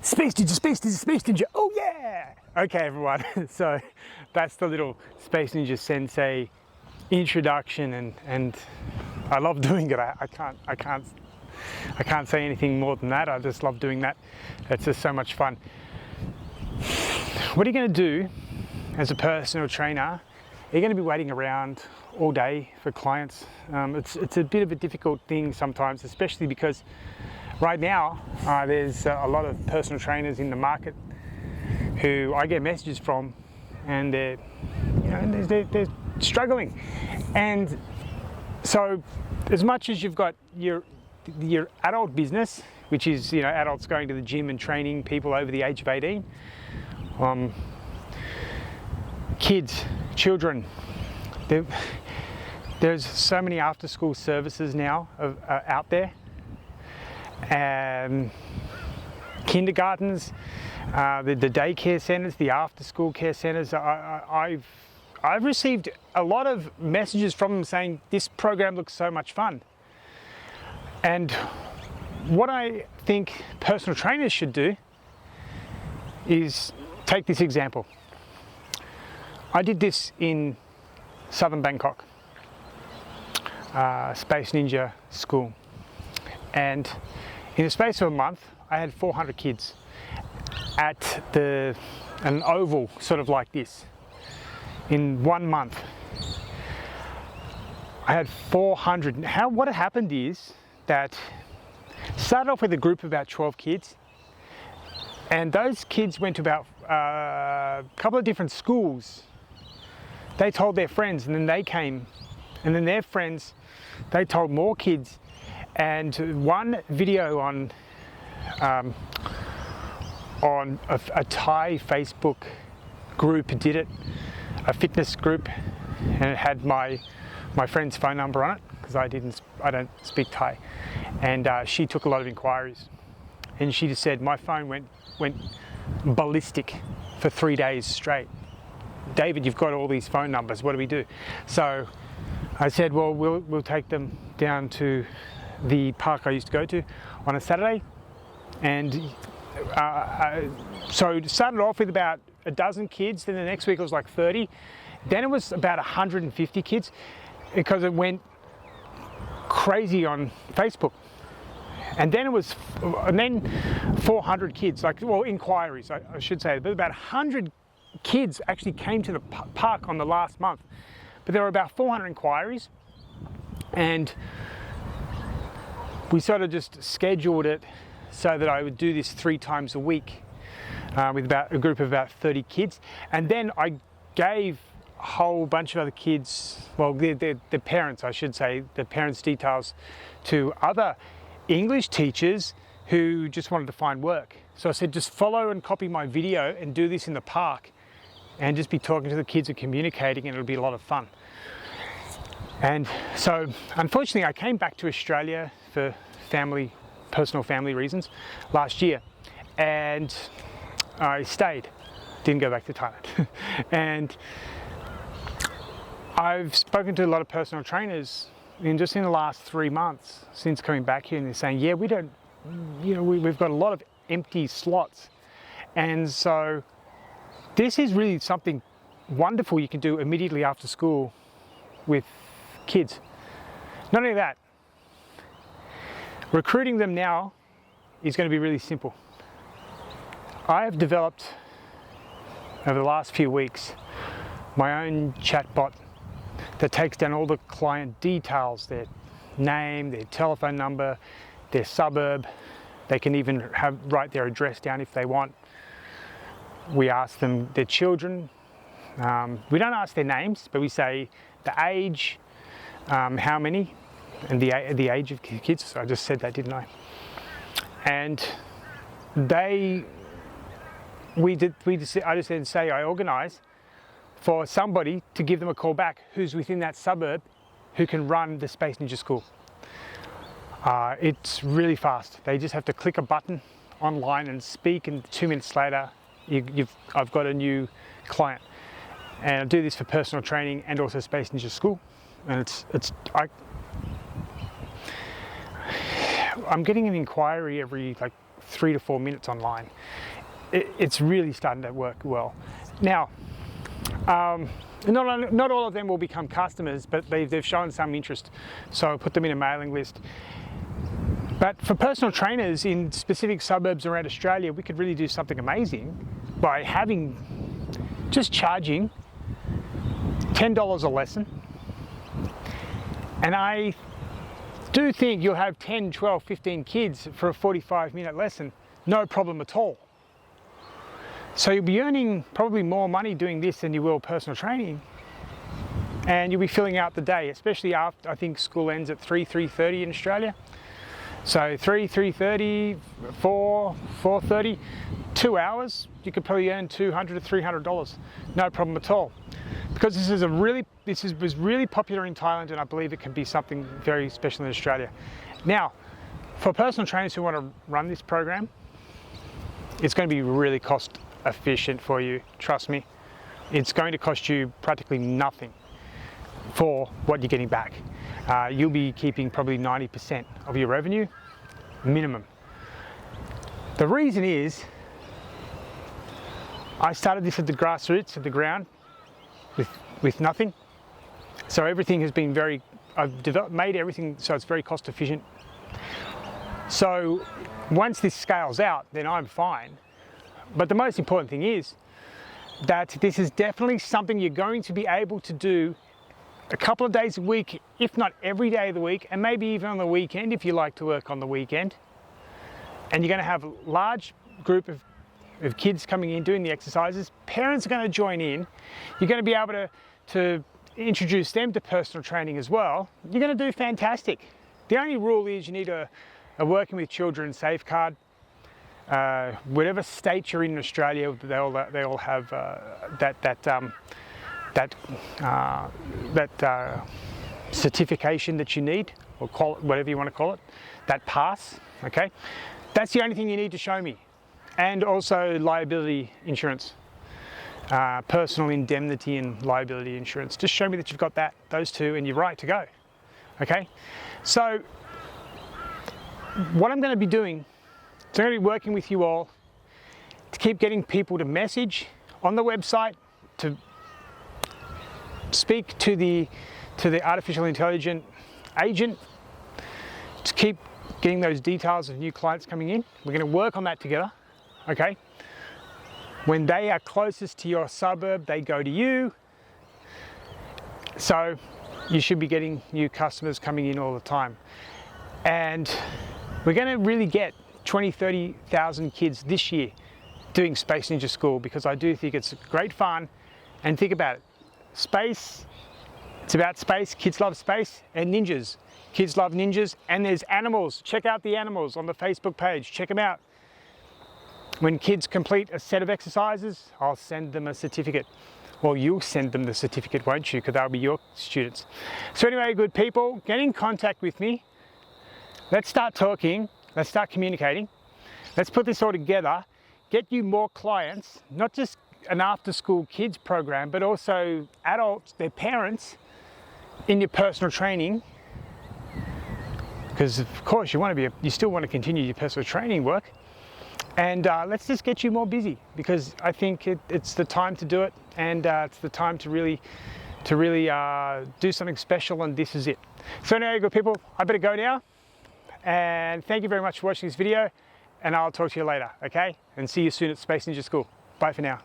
Space Ninja, Space Ninja, Space Ninja, oh yeah! Okay everyone, so that's the little Space Ninja Sensei introduction, and I love doing it. I can't say anything more than that. I just love doing that. It's just so much fun. What are you going to do as a personal trainer? You're going to be waiting around all day for clients. It's a bit of a difficult thing sometimes, especially because right now there's a lot of personal trainers in the market who I get messages from, and they're struggling. And so as much as you've got your adult business, which is adults going to the gym and training people over the age of 18, kids, children, there's so many after school services now out there. Kindergartens, the daycare centers, the after school care centers. I've received a lot of messages from them saying this program looks so much fun. And what I think personal trainers should do is take this example. I did this in southern Bangkok, Space Ninja School, and in the space of a month I had 400 kids at an oval sort of like this. In 1 month I had 400. What had happened is that started off with a group of about 12 kids, and those kids went to about a couple of different schools. They told their friends, and then they came, and then their friends, they told more kids. And one video on a Thai Facebook group did it, a fitness group, and it had my friend's phone number on it, because I don't speak Thai, and she took a lot of inquiries, and she just said my phone went ballistic for 3 days straight. David, you've got all these phone numbers, what do we do? So I said, well, we'll take them down to the park I used to go to on a Saturday. And so it started off with about a dozen kids, then the next week it was like 30, then it was about 150 kids, because it went crazy on Facebook. And then 400 kids, inquiries I should say, but about 100 kids actually came to the park on the last month, but there were about 400 inquiries, and we sort of just scheduled it so that I would do this 3 times a week with about a group of about 30 kids. And then I gave a whole bunch of other kids, the parents, I should say, the parents' details to other English teachers who just wanted to find work. So I said, just follow and copy my video and do this in the park, and just be talking to the kids and communicating, and it'll be a lot of fun. And so unfortunately I came back to Australia for personal family reasons last year, and I stayed, didn't go back to Thailand. And I've spoken to a lot of personal trainers just in the last 3 months since coming back here, and they're saying, yeah, we've got a lot of empty slots. And so this is really something wonderful you can do immediately after school with kids. Not only that, recruiting them now is going to be really simple. I have developed over the last few weeks my own chatbot that takes down all the client details, their name, their telephone number, their suburb. They can even write their address down if they want. We ask them their children. We don't ask their names, but we say the age, how many, and the age of kids. So I just said that, didn't I? And I just then say I organise for somebody to give them a call back who's within that suburb, who can run the Space Ninja School. It's really fast. They just have to click a button online and speak, and 2 minutes later I've got a new client. And I do this for personal training and also Space Ninja School, and I'm getting an inquiry every 3 to 4 minutes online. It's really starting to work well. Now, not all of them will become customers, but they've shown some interest, so I'll put them in a mailing list. But for personal trainers in specific suburbs around Australia, we could really do something amazing by just charging $10 a lesson. And I do think you'll have 10, 12, 15 kids for a 45-minute lesson, no problem at all. So you'll be earning probably more money doing this than you will personal training. And you'll be filling out the day, especially after, I think school ends at 3:30 in Australia. So 3:30, 4:30, 2 hours, you could probably earn $200 to $300, no problem at all. Because this was really popular in Thailand, and I believe it can be something very special in Australia. Now, for personal trainers who want to run this program, it's going to be really cost efficient for you, trust me. It's going to cost you practically nothing for what you're getting back. You'll be keeping probably 90% of your revenue, minimum. The reason is, I started this at the grassroots, at the ground, with nothing. So everything has been I've made everything so it's very cost efficient. So once this scales out, then I'm fine. But the most important thing is that this is definitely something you're going to be able to do a couple of days a week, if not every day of the week, and maybe even on the weekend if you like to work on the weekend. And you're going to have a large group of kids coming in doing the exercises. Parents are going to join in. You're going to be able to introduce them to personal training as well. You're going to do fantastic. The only rule is you need a working with children safeguard. Whatever state you're in Australia, they all have that certification that you need, or call it whatever you want to call it, that pass. Okay, that's the only thing you need to show me, and also liability insurance, personal indemnity and liability insurance. Just show me that you've got those two, and you're right to go. Okay, so what I'm going to be doing. So I'm going to be working with you all to keep getting people to message on the website, to speak to the artificial intelligence agent, to keep getting those details of new clients coming in. We're going to work on that together, okay? When they are closest to your suburb, they go to you. So you should be getting new customers coming in all the time. And we're going to really get 20,000, 30,000 kids this year doing Space Ninja School, because I do think it's great fun. And think about it, space, it's about space, kids love space, and ninjas. Kids love ninjas, and there's animals. Check out the animals on the Facebook page, check them out. When kids complete a set of exercises, I'll send them a certificate. Well, you'll send them the certificate, won't you? Because they'll be your students. So anyway, good people, get in contact with me. Let's start talking. Let's start communicating. Let's put this all together, get you more clients, not just an after-school kids program, but also adults, their parents, in your personal training. Because of course you still want to continue your personal training work. And let's just get you more busy, because I think it's the time to do it, and it's the time to really do something special, and this is it. So anyway, good people, I better go now. And thank you very much for watching this video, and I'll talk to you later, okay? And see you soon at Space Ninja School. Bye for now.